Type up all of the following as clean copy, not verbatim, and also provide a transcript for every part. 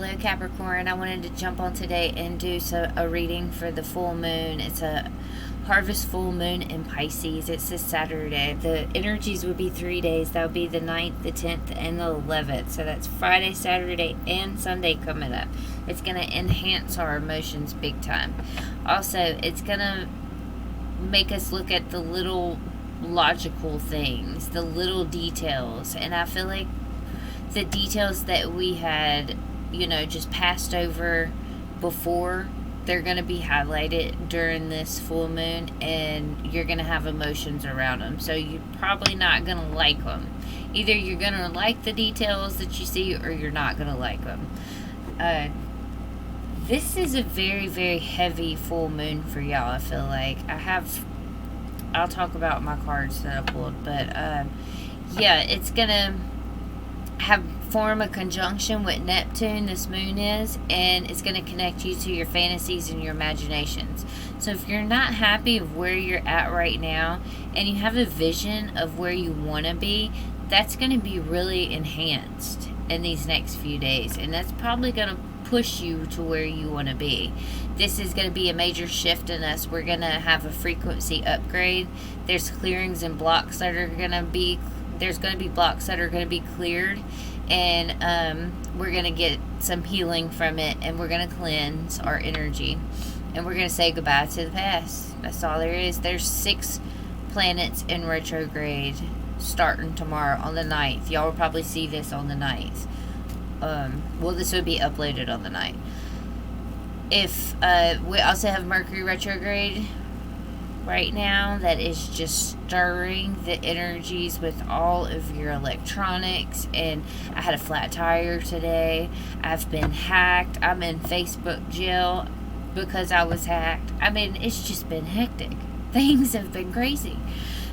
Hello Capricorn. I wanted to jump on today and do a reading for the full moon. It's a harvest full moon in Pisces. It's this Saturday. The energies would be 3 days. That would be the 9th, the 10th, and the 11th. So that's Friday, Saturday, and Sunday coming up. It's going to enhance our emotions big time. Also, it's going to make us look at the little logical things, the little details. And I feel like the details that we had, just passed over before, they're going to be highlighted during this full moon, and you're going to have emotions around them. So you're probably not going to like them. Either you're going to like the details that you see, or you're not going to like them. This is a very, very heavy full moon for y'all, I feel like. I'll talk about my cards that I pulled, but yeah, it's going to form a conjunction with Neptune, this moon is, and it's going to connect you to your fantasies and your imaginations. So if you're not happy of where you're at right now, and you have a vision of where you want to be, that's going to be really enhanced in these next few days, and that's probably going to push you to where you want to be. This is going to be a major shift in us. We're going to have a frequency upgrade. There's clearings and blocks that are going to be blocks that are going to be cleared, and we're going to get some healing from it, and we're going to cleanse our energy, and we're going to say goodbye to the past. That's all there is. There's 6 planets in retrograde starting tomorrow on the 9th. Y'all will probably see this on the 9th. Well, this would be uploaded on the 9th. If we also have Mercury retrograde right now that is just stirring the energies with all of your electronics, and I had a flat tire today. I've been hacked. I'm in Facebook jail because I was hacked. I mean, it's just been hectic. Things have been crazy.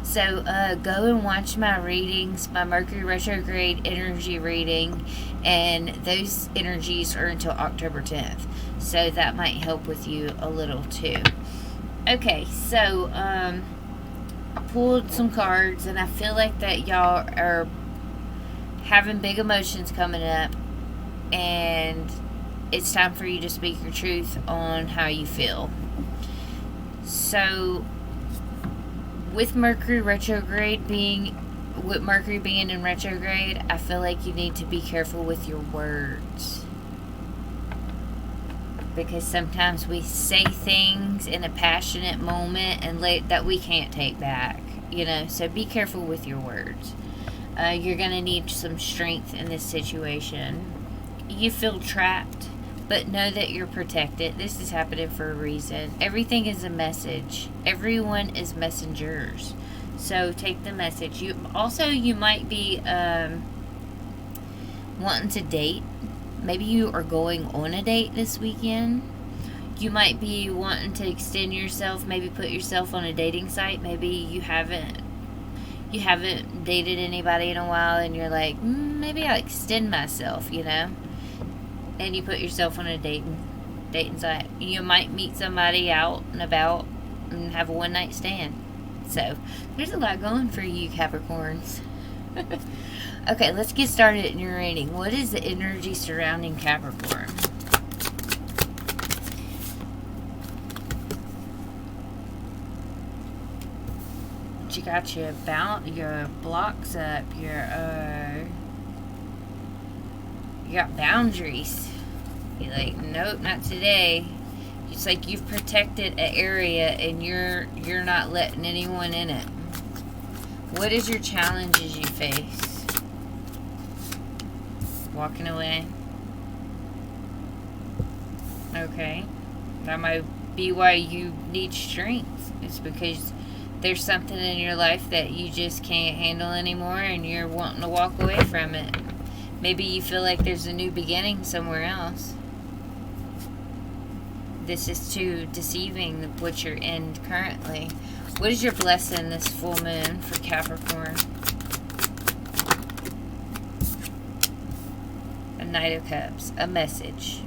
So go and watch my readings, my Mercury retrograde energy reading, and those energies are until October 10th. So that might help with you a little too. Okay, so I pulled some cards, and I feel like that y'all are having big emotions coming up, and it's time for you to speak your truth on how you feel. So with Mercury being in retrograde, I feel like you need to be careful with your words, because sometimes we say things in a passionate moment and that we can't take back, so be careful with your words. You're going to need some strength in this situation. You feel trapped, but know that you're protected. This is happening for a reason. Everything is a message. Everyone is messengers. So take the message. You might be wanting to date. Maybe you are going on a date this weekend. You might be wanting to extend yourself, maybe put yourself on a dating site. Maybe you haven't dated anybody in a while, and you're like, maybe I'll extend myself, and you put yourself on a dating site. You might meet somebody out and about and have a one-night stand. So there's a lot going for you, Capricorns. Okay, let's get started in your reading. What is the energy surrounding Capricorn? You got your blocks up, you got boundaries. You're like, nope, not today. It's like you've protected an area, and you're not letting anyone in it. What is your challenges you face? Walking away. Okay. That might be why you need strength. It's because there's something in your life that you just can't handle anymore, and you're wanting to walk away from it. Maybe you feel like there's a new beginning somewhere else. This is too deceiving, what you're in currently. What is your blessing this full moon for Capricorn? A Knight of Cups. A message.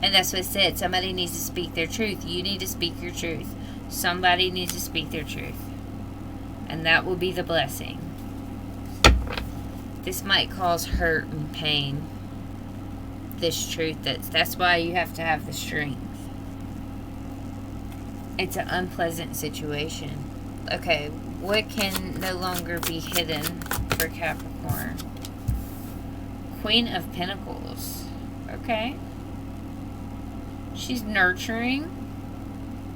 And that's what it said. Somebody needs to speak their truth. You need to speak your truth. Somebody needs to speak their truth. And that will be the blessing. This might cause hurt and pain. this truth. That's why you have to have the strength. It's an unpleasant situation. Okay, what can no longer be hidden for Capricorn? Queen of Pentacles. Okay. She's nurturing,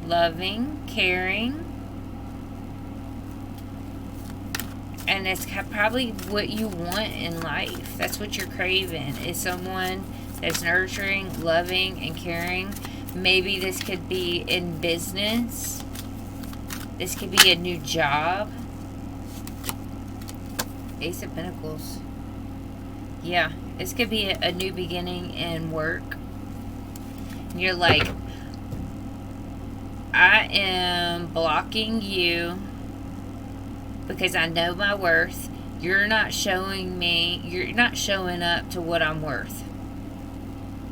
loving, caring. And it's probably what you want in life. That's what you're craving, is someone that's nurturing, loving, and caring. Maybe this could be in business. This could be a new job. Ace of Pentacles. Yeah, this could be a new beginning in work. You're like, I am blocking you because I know my worth. You're not showing me, you're not showing up to what I'm worth.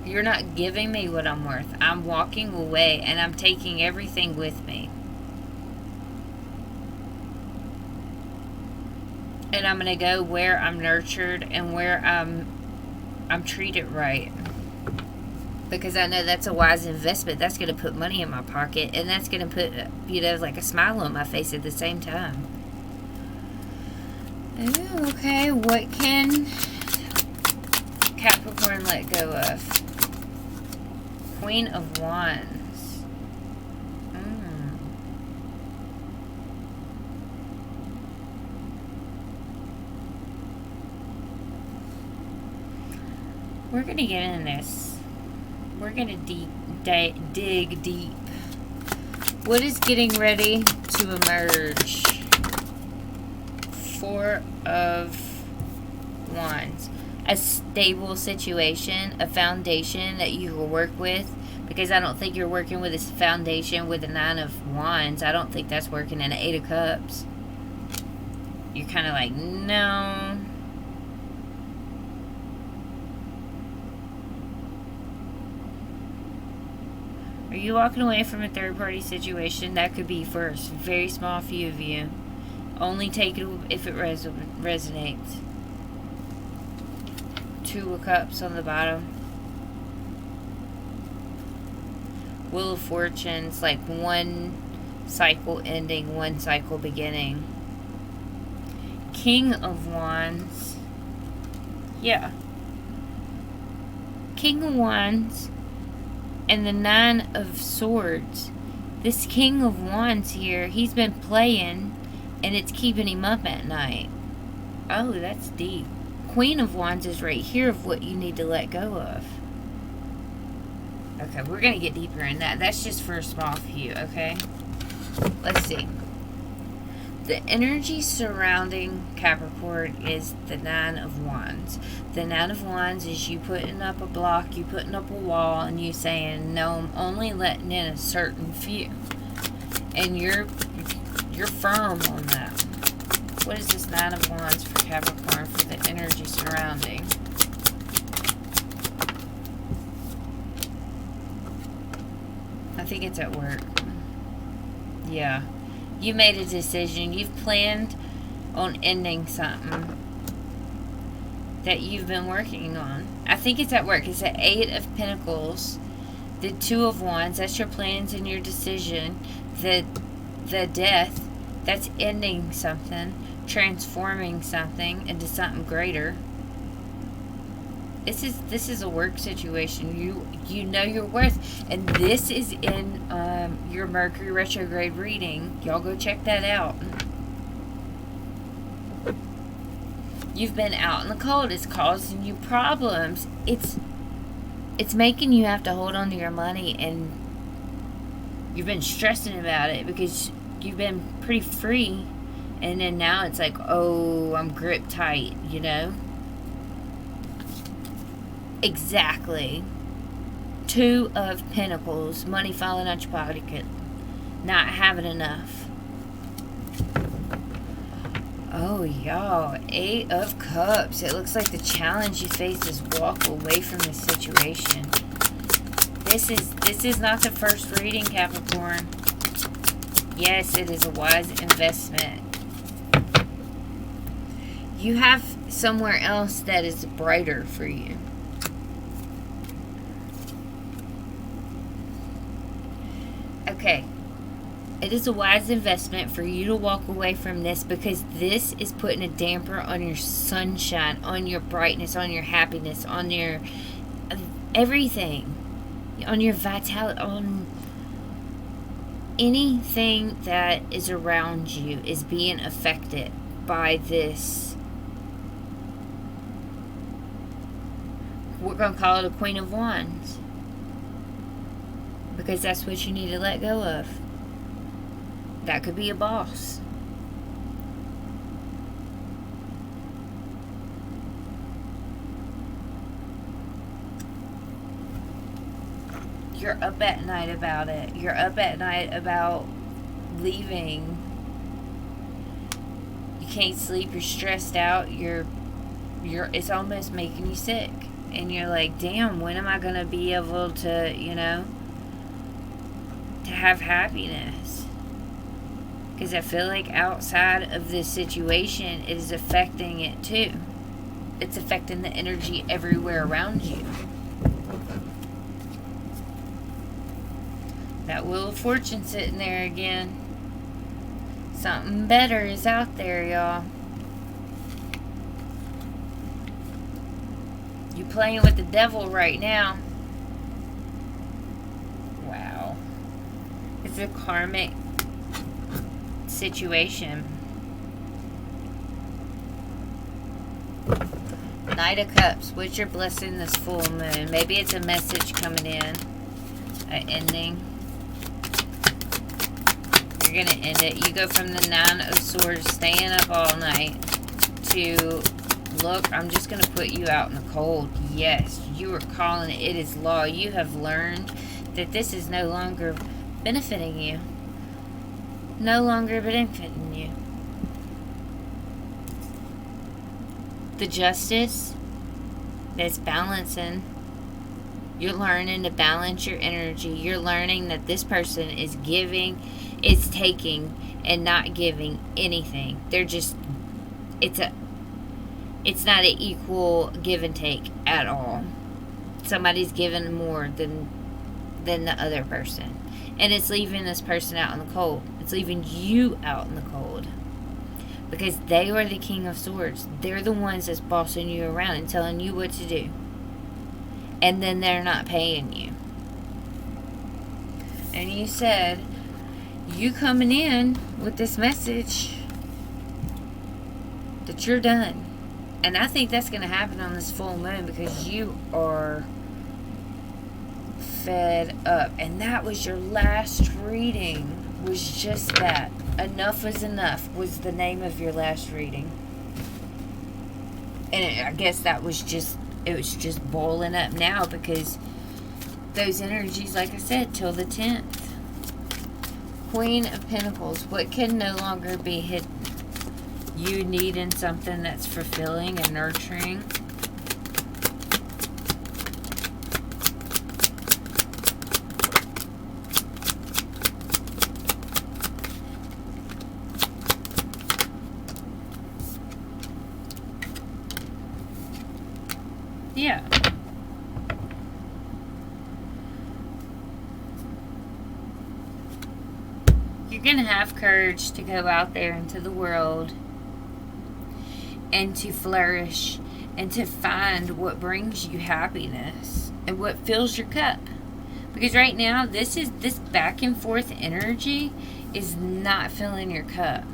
You're not giving me what I'm worth. I'm walking away and I'm taking everything with me. And I'm going to go where I'm nurtured and where I'm treated right. Because I know that's a wise investment. That's going to put money in my pocket. And that's going to put, you know, like a smile on my face at the same time. Ooh, okay. What can Capricorn let go of? Queen of Wands. We're going to get in this. We're going to dig deep. What is getting ready to emerge? Four of Wands. A stable situation, a foundation that you will work with. Because I don't think you're working with a foundation with a Nine of Wands. I don't think that's working in an Eight of Cups. You're kind of like, no. Are you walking away from a third-party situation? That could be for a very small few of you. Only take it if it resonates. Two of Cups on the bottom. Wheel of Fortunes, like one cycle ending, one cycle beginning. King of Wands. Yeah. King of Wands and the Nine of Swords. This King of Wands here, he's been playing and it's keeping him up at night. Oh, that's deep. Queen of Wands is right here of what you need to let go of. Okay, we're going to get deeper in that. That's just for a small few, okay? Let's see. The energy surrounding Capricorn is the Nine of Wands. The Nine of Wands is you putting up a block, you putting up a wall, and you saying, no, I'm only letting in a certain few. And you're firm on that. What is this Nine of Wands for Capricorn for the energy surrounding? I think it's at work. Yeah. You made a decision. You've planned on ending something that you've been working on. I think it's at work. It's the Eight of Pentacles. The Two of Wands. That's your plans and your decision. The Death. That's ending something. Transforming something into something greater. This is a work situation. You know your worth, and this is in your Mercury retrograde reading. Y'all go check that out. You've been out in the cold. It's causing you problems. It's making you have to hold on to your money, and you've been stressing about it because you've been pretty free, and then now it's like, oh, I'm gripped tight, you know. Exactly. Two of Pentacles. Money falling out your pocket. Not having enough. Oh, y'all. Eight of Cups. It looks like the challenge you face is walk away from the situation. This is not the first reading, Capricorn. Yes, it is a wise investment. You have somewhere else that is brighter for you. Okay. It is a wise investment for you to walk away from this, because this is putting a damper on your sunshine, on your brightness, on your happiness, on your everything, on your vitality, on anything that is around you is being affected by this. We're going to call it a Queen of Wands, because that's what you need to let go of. That could be a boss. You're up at night about it. You're up at night about leaving. You can't sleep. You're stressed out. It's almost making you sick. And you're like, damn, when am I going to be able to, to have happiness? Because I feel like outside of this situation, it is affecting it too. It's affecting the energy everywhere around you. That Wheel of Fortune sitting there again. Something better is out there, y'all. You playing with the devil right now. Wow. It's a karmic situation. Knight of Cups. What's your blessing this full moon? Maybe it's a message coming in. An ending. You're going to end it. You go from the 9 of Swords, staying up all night, to, look, I'm just going to put you out in the cold. Yes, you are calling it. It is law. You have learned that this is no longer benefiting you. No longer benefiting you. The Justice that's balancing. You're learning to balance your energy. You're learning that this person is giving, is taking, and not giving anything. They're just, it's not an equal give and take at all. Somebody's giving more than the other person. And it's leaving this person out in the cold. It's leaving you out in the cold. Because they are the King of Swords. They're the ones that's bossing you around and telling you what to do. And then they're not paying you. And you said, you coming in with this message that you're done. And I think that's going to happen on this full moon, because you are fed up. And that was your last reading. Was just that. Enough is enough was the name of your last reading. And I guess that was just, it was just boiling up now, because those energies, like I said, till the 10th. Queen of Pentacles. What can no longer be hidden? You needing something that's fulfilling and nurturing. Yeah. You're going to have courage to go out there into the world and to flourish and to find what brings you happiness and what fills your cup. Because right now, this back and forth energy is not filling your cup.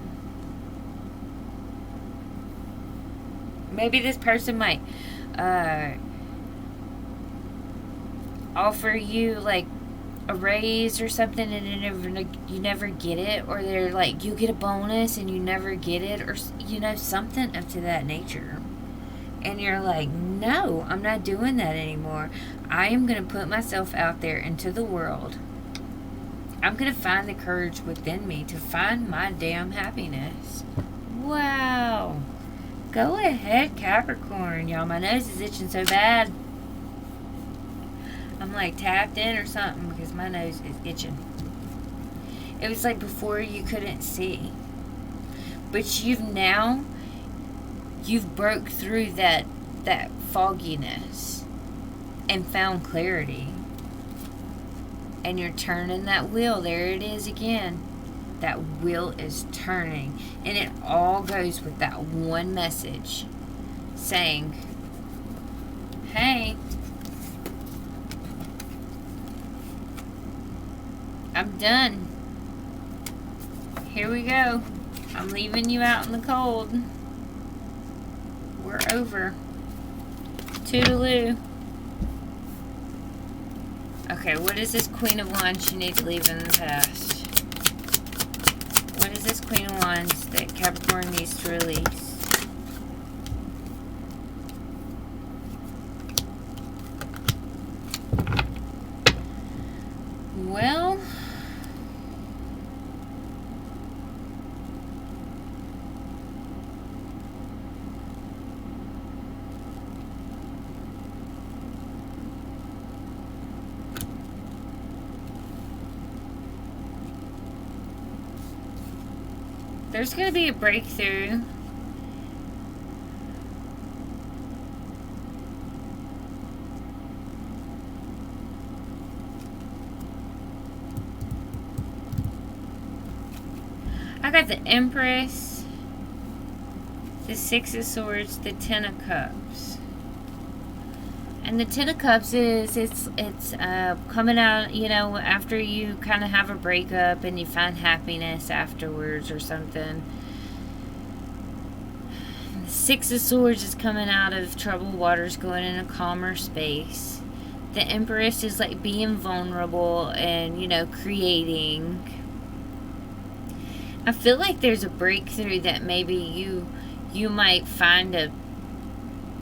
Maybe this person might offer you like a raise or something, and you never get it, or they're like, you get a bonus and you never get it, or something up to that nature, and you're like, no, I'm not doing that anymore. I am going to put myself out there into the world. I'm going to find the courage within me to find my damn happiness. Wow. Go ahead, Capricorn. Y'all, my nose is itching so bad. I'm like tapped in or something, because my nose is itching. It was like before you couldn't see. But you've broke through that fogginess and found clarity. And you're turning that wheel. There it is again. That wheel is turning. And it all goes with that one message saying, hey, I'm done. Here we go. I'm leaving you out in the cold. We're over. Toodaloo. Okay, what is this Queen of Wands you need to leave in the past? What is this Queen of Wands that Capricorn needs to release? Well, there's going to be a breakthrough. I got the Empress, the Six of Swords, the Ten of Cups. And the Ten of Cups is, it's coming out, you know, after you kind of have a breakup and you find happiness afterwards or something. The Six of Swords is coming out of troubled waters, going in a calmer space. The Empress is like being vulnerable and, you know, creating. I feel like there's a breakthrough that maybe you might find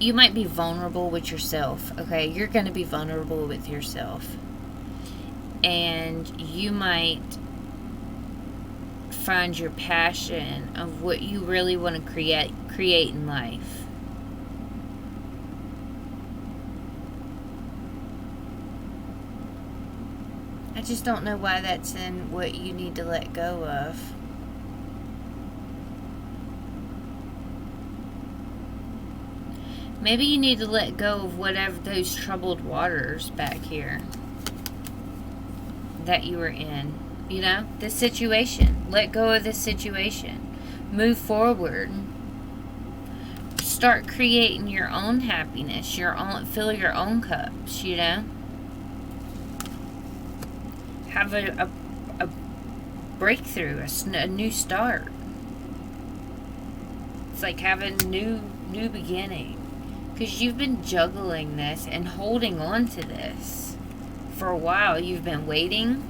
you might be vulnerable with yourself, okay? You're going to be vulnerable with yourself. And you might find your passion of what you really want to create in life. I just don't know why that's in what you need to let go of. Maybe you need to let go of whatever those troubled waters back here that you were in. You know, this situation. Let go of this situation. Move forward. Start creating your own happiness. Fill your own cups, you know. Have a breakthrough, a new start. It's like having a new beginning. Because you've been juggling this and holding on to this for a while. You've been waiting.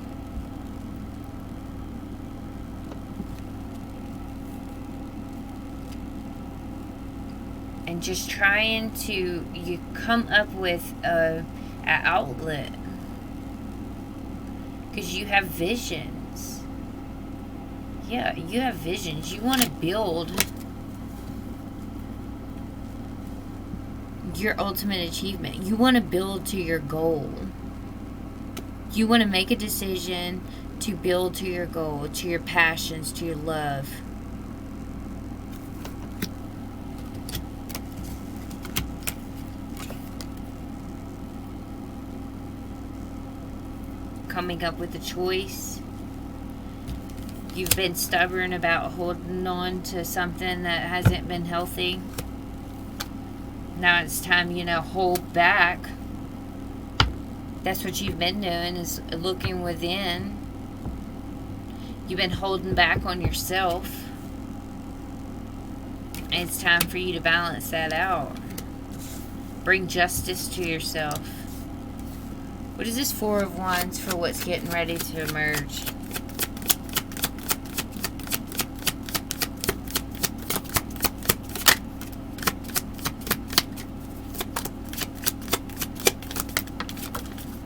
And just trying to come up with an outlet. Because you have visions. Yeah, you have visions. You want to build your ultimate achievement. You want to build to your goal. You want to make a decision to build to your goal, to your passions, to your love. Coming up with a choice. You've been stubborn about holding on to something that hasn't been healthy. Now it's time, you know, hold back. That's what you've been doing, is looking within. You've been holding back on yourself. And it's time for you to balance that out. Bring justice to yourself. What is this Four of Wands for what's getting ready to emerge?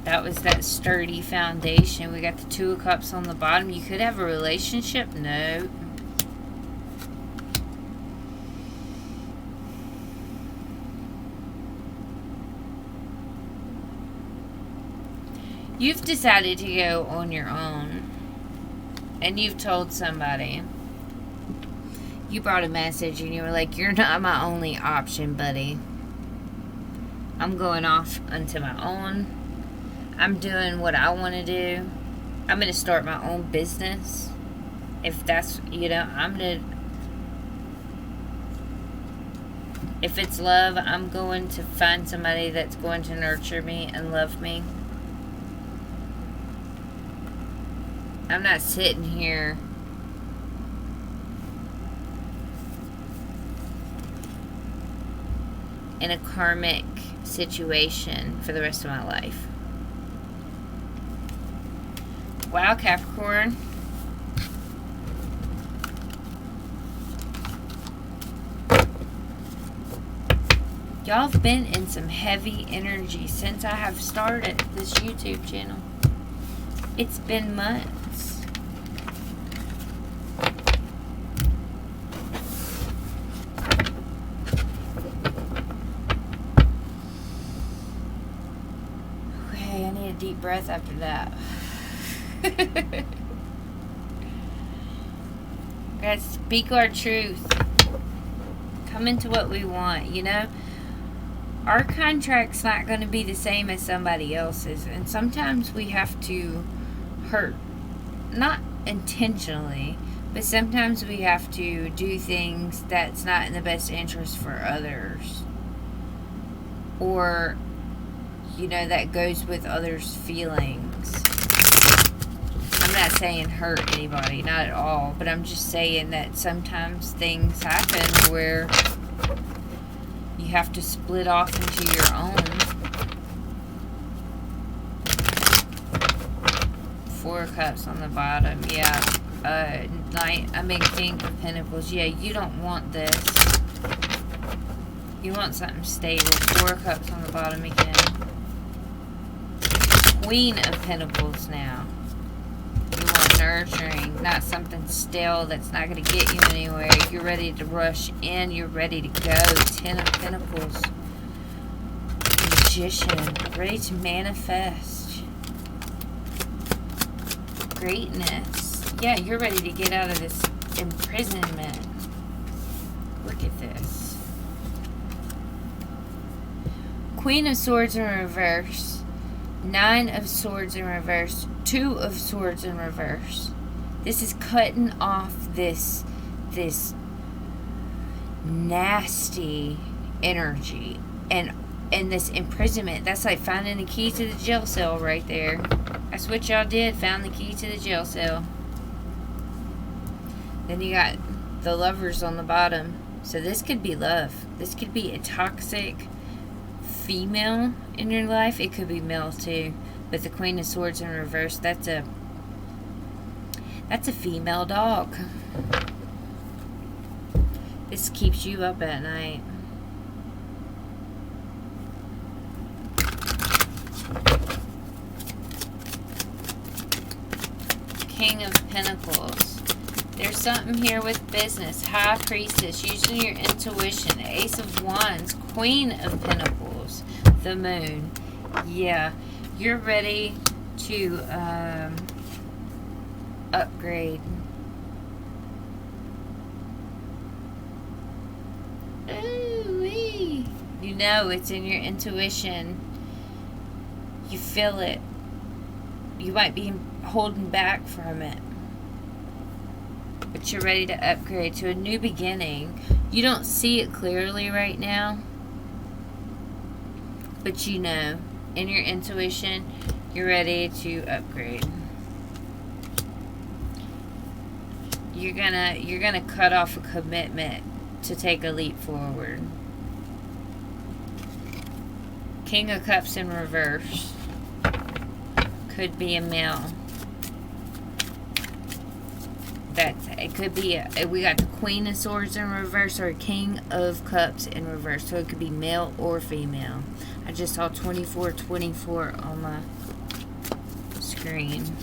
That was that sturdy foundation. We got the Two of Cups on the bottom. You could have a relationship. No. You've decided to go on your own. And you've told somebody. You brought a message and you were like, you're not my only option, buddy. I'm going off onto my own. I'm doing what I want to do. I'm going to start my own business. If that's, I'm going to... If it's love, I'm going to find somebody that's going to nurture me and love me. I'm not sitting here in a karmic situation for the rest of my life. Wow, Capricorn. Y'all have been in some heavy energy since I have started this YouTube channel. It's been months. Okay, I need a deep breath after that. Guys, speak our truth. Come into what we want, Our contract's not going to be the same as somebody else's. And sometimes we have to hurt. Not intentionally. But sometimes we have to do things that's not in the best interest for others. Or, that goes with others' feelings. I'm not saying hurt anybody. Not at all. But I'm just saying that sometimes things happen where... you have to split off into your own. 4 cups on the bottom. Yeah. King of Pentacles. Yeah, you don't want this. You want something stable. 4 cups on the bottom again. Queen of Pentacles now. You want nurturing, not something stale that's not going to get you anywhere. You're ready to rush in. You're ready to go. 10 of Pentacles. Magician. Ready to manifest. Greatness. Yeah, you're ready to get out of this imprisonment. Look at this. Queen of Swords in reverse. 9 of Swords in reverse. 2 of Swords in reverse. This is cutting off this nasty energy and this imprisonment. That's like finding the key to the jail cell right there. That's what y'all did. Found the key to the jail cell. Then you got the Lovers on the bottom. So this could be love. This could be a toxic female in your life. It could be male too. But the Queen of Swords in reverse, that's a female dog. This keeps you up at night. King of Pentacles. There's something here with business. High Priestess, using your intuition. Ace of Wands. Queen of Pentacles. The Moon. Yeah. You're ready to upgrade. Ooh-wee. You know it's in your intuition. You feel it. You might be holding back from it. But you're ready to upgrade to a new beginning. You don't see it clearly right now. But you know. In your intuition, you're ready to upgrade. You're gonna cut off a commitment to take a leap forward. King of Cups in reverse. Could be a male. It could be we got the Queen of Swords in reverse or King of Cups in reverse. So it could be male or female. I just saw 2424 on my screen.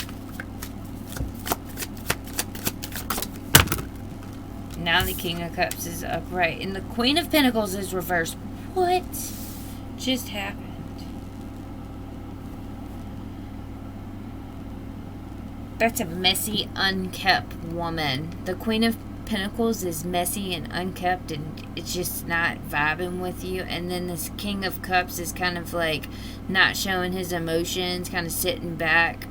Now the King of Cups is upright. And the Queen of Pentacles is reversed. What just happened? That's a messy, unkept woman. The Queen of Pentacles is messy and unkept, and it's just not vibing with you. And then this King of Cups is kind of like not showing his emotions, kind of sitting back.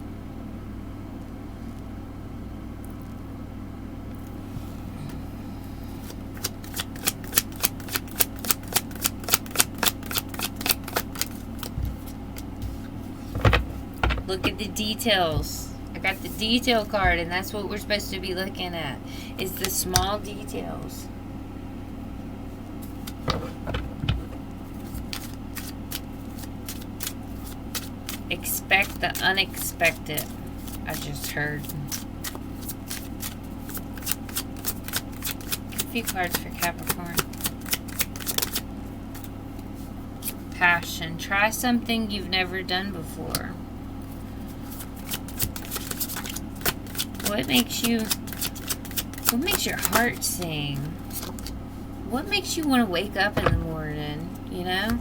Look at the details. I got the detail card, and that's what we're supposed to be looking at, is the small details. Expect the unexpected, I just heard. A few cards for Capricorn. Passion. Try something you've never done before. What makes your heart sing? What makes you want to wake up in the morning, you know?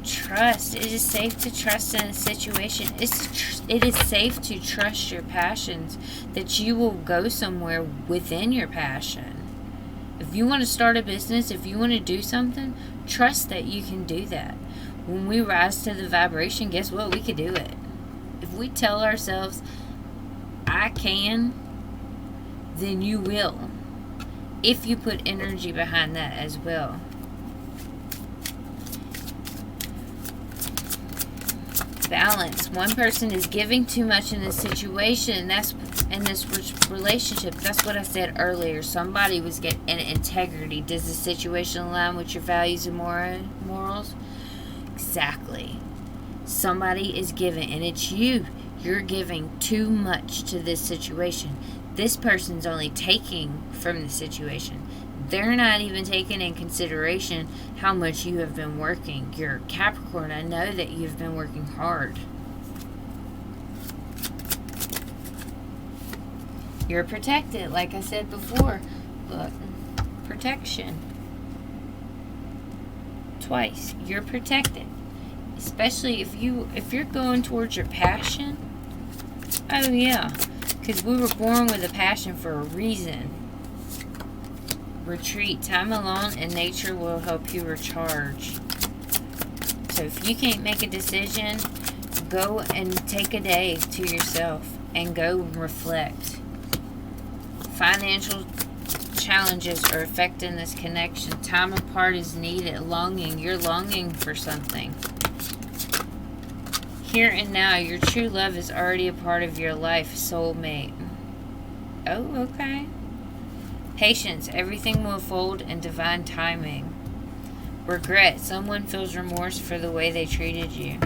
Trust. It is safe to trust in a situation. It is safe to trust your passions, that you will go somewhere within your passion. If you want to start a business, if you want to do something, trust that you can do that. When we rise to the vibration, guess what? We can do it. If we tell ourselves, I can, then you will. If you put energy behind that as well. Balance. One person is giving too much in this situation. That's in this relationship. That's what I said earlier. Somebody was getting integrity. Does the situation align with your values and morals? Exactly. Somebody is giving, and it's you. You're giving too much to this situation. This person's only taking from the situation. They're not even taking in consideration how much you have been working. You're Capricorn. I know that you've been working hard. You're protected, like I said before. Look, protection. Twice. You're protected. Especially if you're going towards your passion. Oh yeah, because we were born with a passion for a reason. Retreat. Time alone in nature will help you recharge. So if you can't make a decision, go and take a day to yourself and go reflect. Financial challenges are affecting this connection. Time apart is needed. Longing. You're longing for something. Here and now, your true love is already a part of your life, soulmate. Oh, okay. Patience. Everything will unfold in divine timing. Regret. Someone feels remorse for the way they treated you.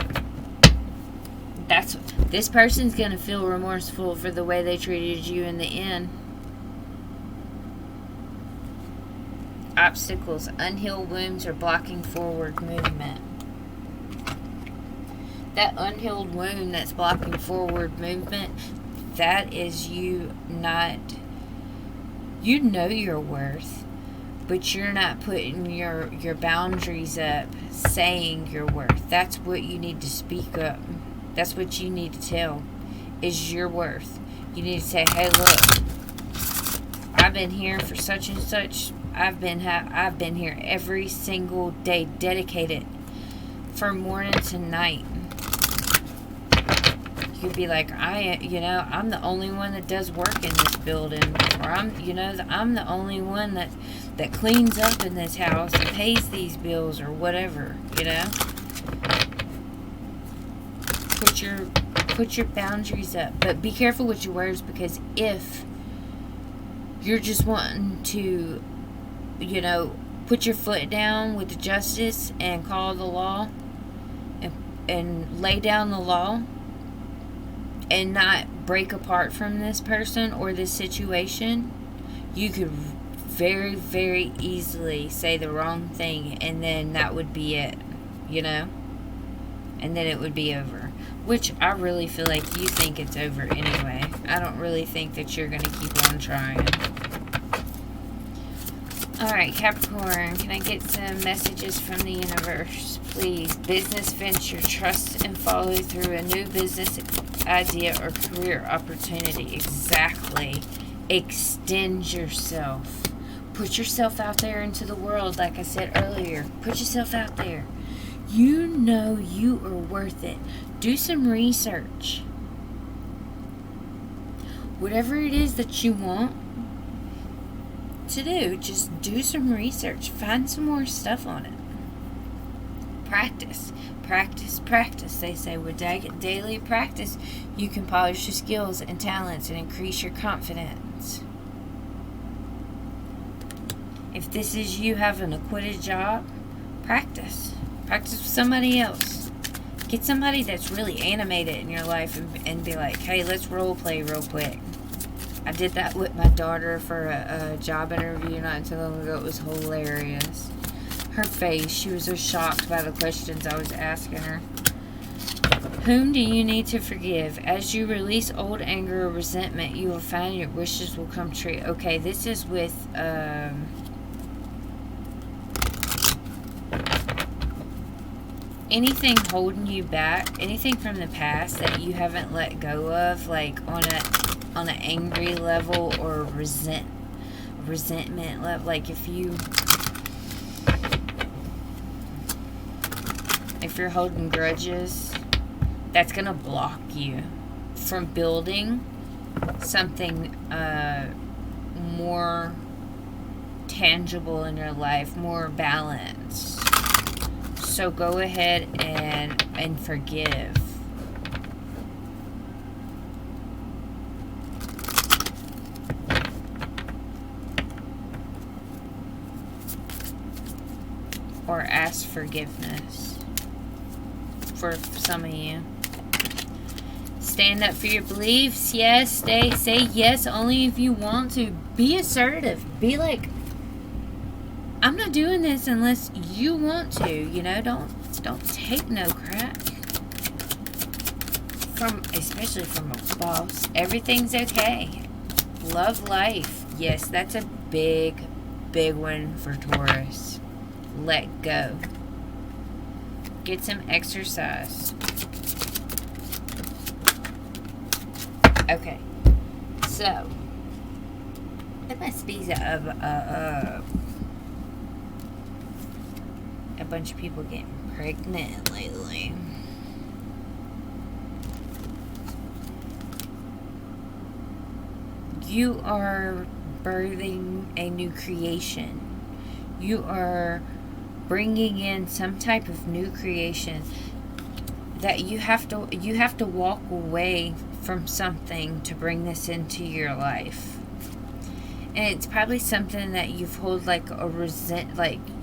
This person's going to feel remorseful for the way they treated you in the end. Obstacles. Unhealed wounds are blocking forward movement. That unhealed wound that's blocking forward movement, that is you not... You know your worth, but you're not putting your boundaries up, saying your worth. That's what you need to speak up. That's what you need to tell, is your worth. You need to say, hey, look, I've been here for such and such. I've been here every single day, dedicated from morning to night. You could be like, I'm the only one that does work in this building, or I'm the only one that cleans up in this house and pays these bills, or whatever, you know. Put your boundaries up, but be careful with your words, because if you're just wanting to, put your foot down with the justice and call the law and lay down the law, and not break apart from this person or this situation, you could very, very easily say the wrong thing, and then that would be it, and then it would be over, which I really feel like you think it's over anyway. I don't really think that you're going to keep on trying. Alright, Capricorn, can I get some messages from the universe, please? Business venture, trust and follow through a new business idea or career opportunity. Exactly. Extend yourself. Put yourself out there into the world, like I said earlier. Put yourself out there. You know you are worth it. Do some research. Whatever it is that you want to do, just do some research. Find some more stuff on it. Practice. Practice, practice. They say with daily practice, you can polish your skills and talents and increase your confidence. If this is you having a quitted job, practice. Practice with somebody else. Get somebody that's really animated in your life and be like, hey, let's role play real quick. I did that with my daughter for a job interview not too long ago. It was hilarious. Her face, she was so shocked by the questions I was asking her. Whom do you need to forgive? As you release old anger or resentment, you will find your wishes will come true. Okay, this is with anything holding you back, anything from the past that you haven't let go of, like on an angry level or resentment level. Like if you're holding grudges, that's gonna block you from building something more tangible in your life, more balanced. So go ahead and forgive. Or ask forgiveness for some of you. Stand up for your beliefs. Yes, say yes only if you want to. Be assertive. Be like, I'm not doing this unless you want to. You know, don't take no crap especially from a boss. Everything's okay. Love life. Yes, that's a big one for Taurus. Let go. Get some exercise. Okay, so it must be a bunch of people getting pregnant lately. You are birthing a new creation. You are bringing in some type of new creation that you have to walk away from something to bring this into your life. And it's probably something that you've hold like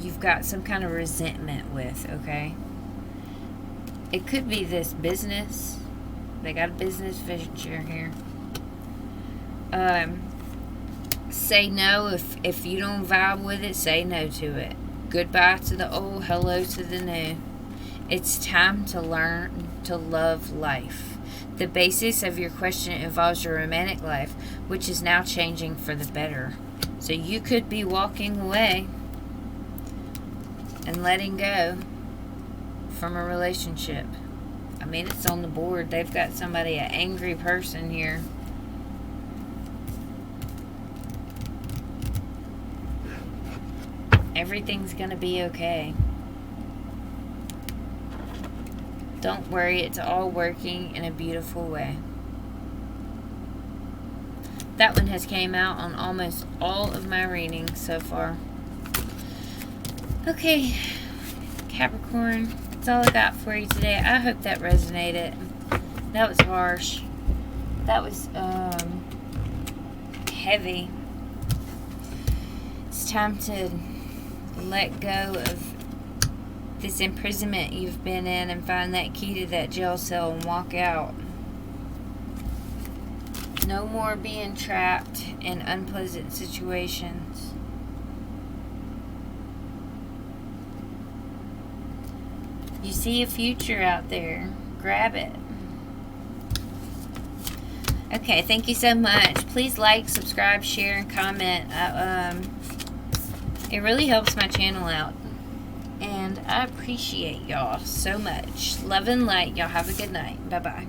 you've got some kind of resentment with, okay? It could be this business. They got a business venture here. Say no if you don't vibe with it, say no to it. Goodbye to the old, hello to the new. It's time to learn to love life. The basis of your question involves your romantic life, which is now changing for the better. So you could be walking away and letting go from a relationship. I mean, it's on the board. They've got somebody, an angry person here. Everything's going to be okay. Don't worry, it's all working in a beautiful way. That one has came out on almost all of my readings so far. Okay, Capricorn, that's all I got for you today. I hope that resonated. That was harsh. That was heavy. It's time to let go of this imprisonment you've been in and find that key to that jail cell and walk out. No more being trapped in unpleasant situations. You see a future out there. Grab it. Okay, thank you so much. Please like, subscribe, share, and comment. It really helps my channel out. And I appreciate y'all so much. Love and light. Y'all have a good night. Bye-bye.